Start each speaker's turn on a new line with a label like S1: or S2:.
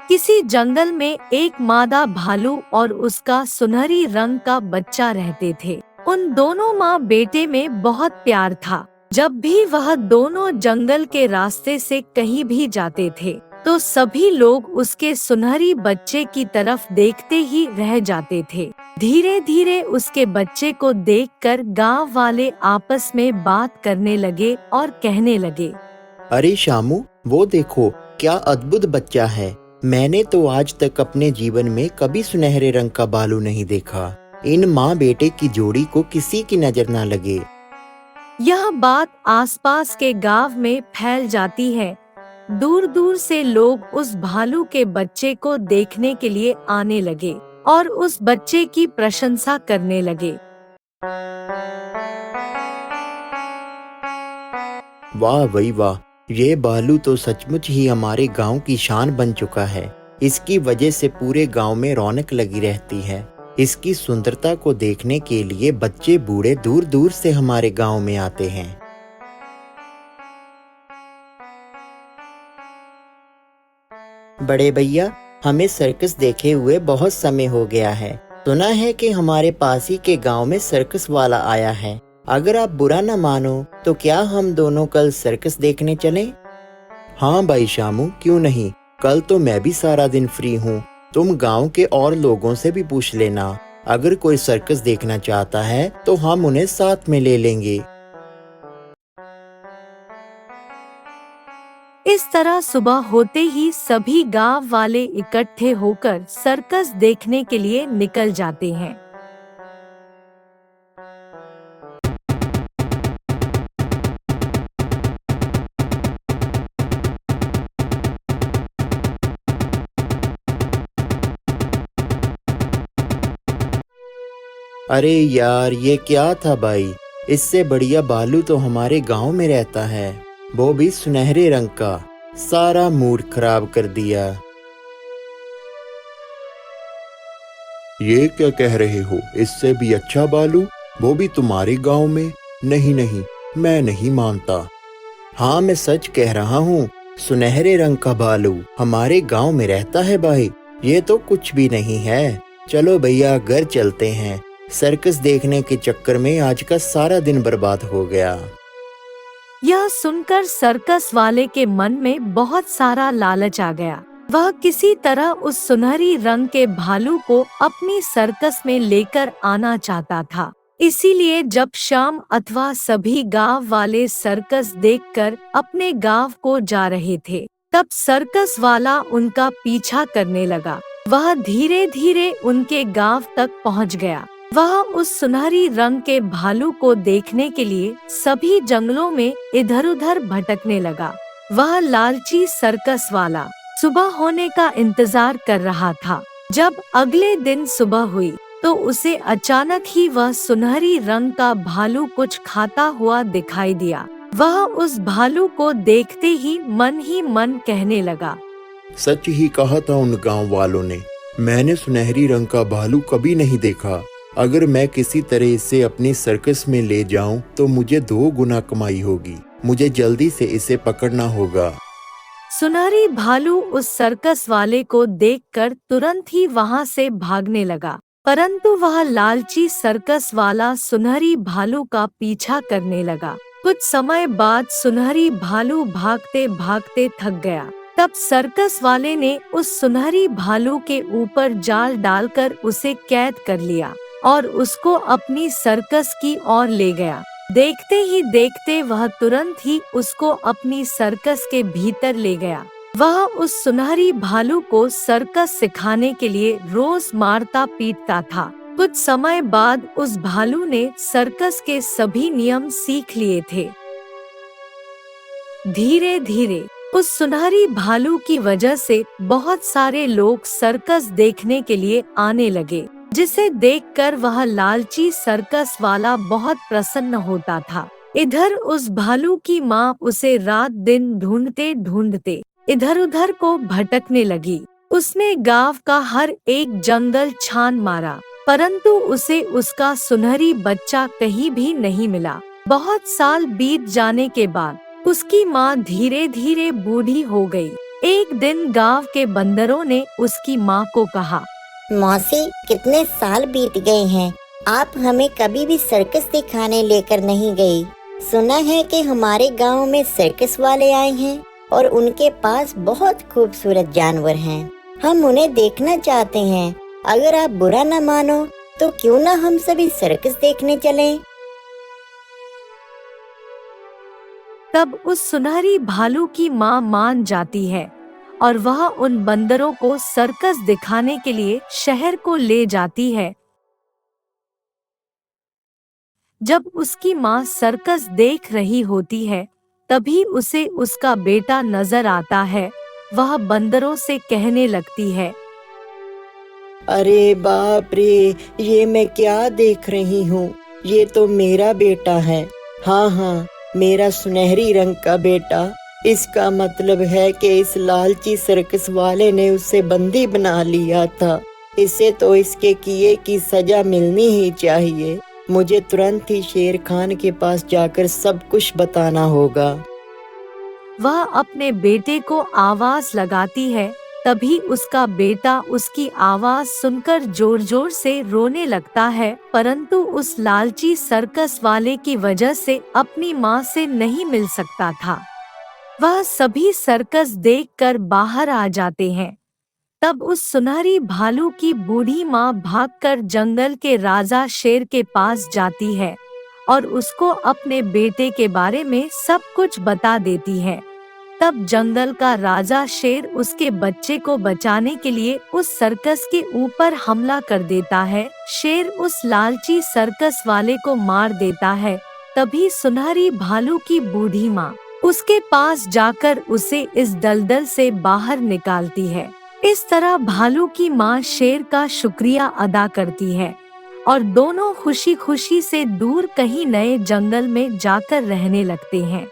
S1: किसी जंगल में एक मादा भालू और उसका सुनहरी रंग का बच्चा रहते थे। उन दोनों माँ बेटे में बहुत प्यार था। जब भी वह दोनों जंगल के रास्ते से कहीं भी जाते थे, तो सभी लोग उसके सुनहरी बच्चे की तरफ देखते ही रह जाते थे। धीरे धीरे उसके बच्चे को देखकर गांव वाले आपस में बात करने लगे और कहने लगे,
S2: अरे शामू, वो देखो क्या अद्भुत बच्चा है। मैंने तो आज तक अपने जीवन में कभी सुनहरे रंग का भालू नहीं देखा। इन माँ बेटे की जोड़ी को किसी की नजर ना लगे।
S1: यह बात आसपास के गांव में फैल जाती है। दूर दूर से लोग उस भालू के बच्चे को देखने के लिए आने लगे और उस बच्चे की प्रशंसा करने लगे।
S2: वाह भाई वाह, ये भालू तो सचमुच ही हमारे गांव की शान बन चुका है। इसकी वजह से पूरे गांव में रौनक लगी रहती है। इसकी सुंदरता को देखने के लिए बच्चे बूढ़े दूर दूर से हमारे गांव में आते हैं। बड़े भैया, हमें सर्कस देखे हुए बहुत समय हो गया है। सुना है कि हमारे पास ही के गांव में सर्कस वाला आया है। अगर आप बुरा न मानो तो क्या हम दोनों कल सर्कस देखने चलें? हाँ भाई शामू, क्यों नहीं। कल तो मैं भी सारा दिन फ्री हूँ। तुम गांव के और लोगों से भी पूछ लेना। अगर कोई सर्कस देखना चाहता है तो हम उन्हें साथ में ले लेंगे।
S1: इस तरह सुबह होते ही सभी गांव वाले इकट्ठे होकर सर्कस देखने के लिए निकल जाते हैं।
S2: अरे यार, ये क्या था भाई। इससे बढ़िया भालू तो हमारे गांव में रहता है, वो भी सुनहरे रंग का। सारा मूड खराब कर दिया।
S3: ये क्या कह रहे हो? इससे भी अच्छा भालू, वो भी तुम्हारे गांव में? नहीं नहीं, मैं नहीं मानता।
S2: हाँ, मैं सच कह रहा हूँ। सुनहरे रंग का भालू हमारे गांव में रहता है भाई। ये तो कुछ भी नहीं है। चलो भैया, घर चलते हैं। सर्कस देखने के चक्कर में आज का सारा दिन बर्बाद हो गया।
S1: यह सुनकर सर्कस वाले के मन में बहुत सारा लालच आ गया। वह किसी तरह उस सुनहरी रंग के भालू को अपनी सर्कस में लेकर आना चाहता था। इसीलिए जब शाम अथवा सभी गांव वाले सर्कस देखकर अपने गांव को जा रहे थे, तब सर्कस वाला उनका पीछा करने लगा। वह धीरे धीरे उनके गांव तक पहुंच गया। वह उस सुनहरी रंग के भालू को देखने के लिए सभी जंगलों में इधर-उधर भटकने लगा। वह लालची सर्कस वाला सुबह होने का इंतजार कर रहा था। जब अगले दिन सुबह हुई तो उसे अचानक ही वह सुनहरी रंग का भालू कुछ खाता हुआ दिखाई दिया। वह उस भालू को देखते ही मन कहने लगा,
S3: सच ही कहा था उन गांव वालों ने। मैंने सुनहरी रंग का भालू कभी नहीं देखा। अगर मैं किसी तरह इसे अपनी सर्कस में ले जाऊं तो मुझे 2 गुना कमाई होगी। मुझे जल्दी से इसे पकड़ना होगा।
S1: सुनहरी भालू उस सर्कस वाले को देखकर तुरंत ही वहां से भागने लगा, परंतु वह लालची सर्कस वाला सुनहरी भालू का पीछा करने लगा। कुछ समय बाद सुनहरी भालू भागते भागते थक गया। तब सर्कस वाले ने उस सुनहरी भालू के ऊपर जाल डालकर उसे कैद कर लिया और उसको अपनी सर्कस की ओर ले गया। देखते ही देखते वह तुरंत ही उसको अपनी सर्कस के भीतर ले गया। वह उस सुनहरी भालू को सर्कस सिखाने के लिए रोज मारता पीटता था। कुछ समय बाद उस भालू ने सर्कस के सभी नियम सीख लिए थे। धीरे धीरे उस सुनहरी भालू की वजह से बहुत सारे लोग सर्कस देखने के लिए आने लगे, जिसे देखकर वह लालची सर्कस वाला बहुत प्रसन्न होता था। इधर उस भालू की माँ उसे रात दिन ढूंढते ढूंढते इधर उधर को भटकने लगी। उसने गांव का हर एक जंगल छान मारा, परंतु उसे उसका सुनहरी बच्चा कहीं भी नहीं मिला। बहुत साल बीत जाने के बाद उसकी माँ धीरे धीरे बूढ़ी हो गई। एक दिन गांव के बंदरों ने उसकी माँ को कहा,
S4: मौसी, कितने साल बीत गए हैं, आप हमें कभी भी सर्कस दिखाने लेकर नहीं गई। सुना है कि हमारे गांव में सर्कस वाले आए हैं और उनके पास बहुत खूबसूरत जानवर हैं। हम उन्हें देखना चाहते हैं। अगर आप बुरा न मानो तो क्यों न हम सभी सर्कस देखने चलें?
S1: तब उस सुनहरी भालू की माँ मान जाती है और वह उन बंदरों को सर्कस दिखाने के लिए शहर को ले जाती है। जब उसकी माँ सर्कस देख रही होती है, तभी उसे उसका बेटा नजर आता है। वह बंदरों से कहने लगती है,
S2: अरे बाप रे, ये मैं क्या देख रही हूँ? ये तो मेरा बेटा है। हाँ हाँ, मेरा सुनहरी रंग का बेटा। इसका मतलब है कि इस लालची सर्कस वाले ने उसे बंदी बना लिया था। इसे तो इसके किए की सजा मिलनी ही चाहिए। मुझे तुरंत ही शेर खान के पास जाकर सब कुछ बताना होगा।
S1: वह अपने बेटे को आवाज लगाती है। तभी उसका बेटा उसकी आवाज सुनकर जोर जोर से रोने लगता है, परंतु उस लालची सर्कस वाले की वजह से अपनी माँ से नहीं मिल सकता था। वह सभी सर्कस देखकर बाहर आ जाते हैं। तब उस सुनहरी भालू की बूढ़ी माँ भागकर जंगल के राजा शेर के पास जाती है और उसको अपने बेटे के बारे में सब कुछ बता देती है। तब जंगल का राजा शेर उसके बच्चे को बचाने के लिए उस सर्कस के ऊपर हमला कर देता है। शेर उस लालची सर्कस वाले को मार देता है। तभी सुनहरी भालू की बूढ़ी माँ उसके पास जाकर उसे इस दलदल से बाहर निकालती है। इस तरह भालू की माँ शेर का शुक्रिया अदा करती है और दोनों खुशी खुशी से दूर कहीं नए जंगल में जाकर रहने लगते हैं।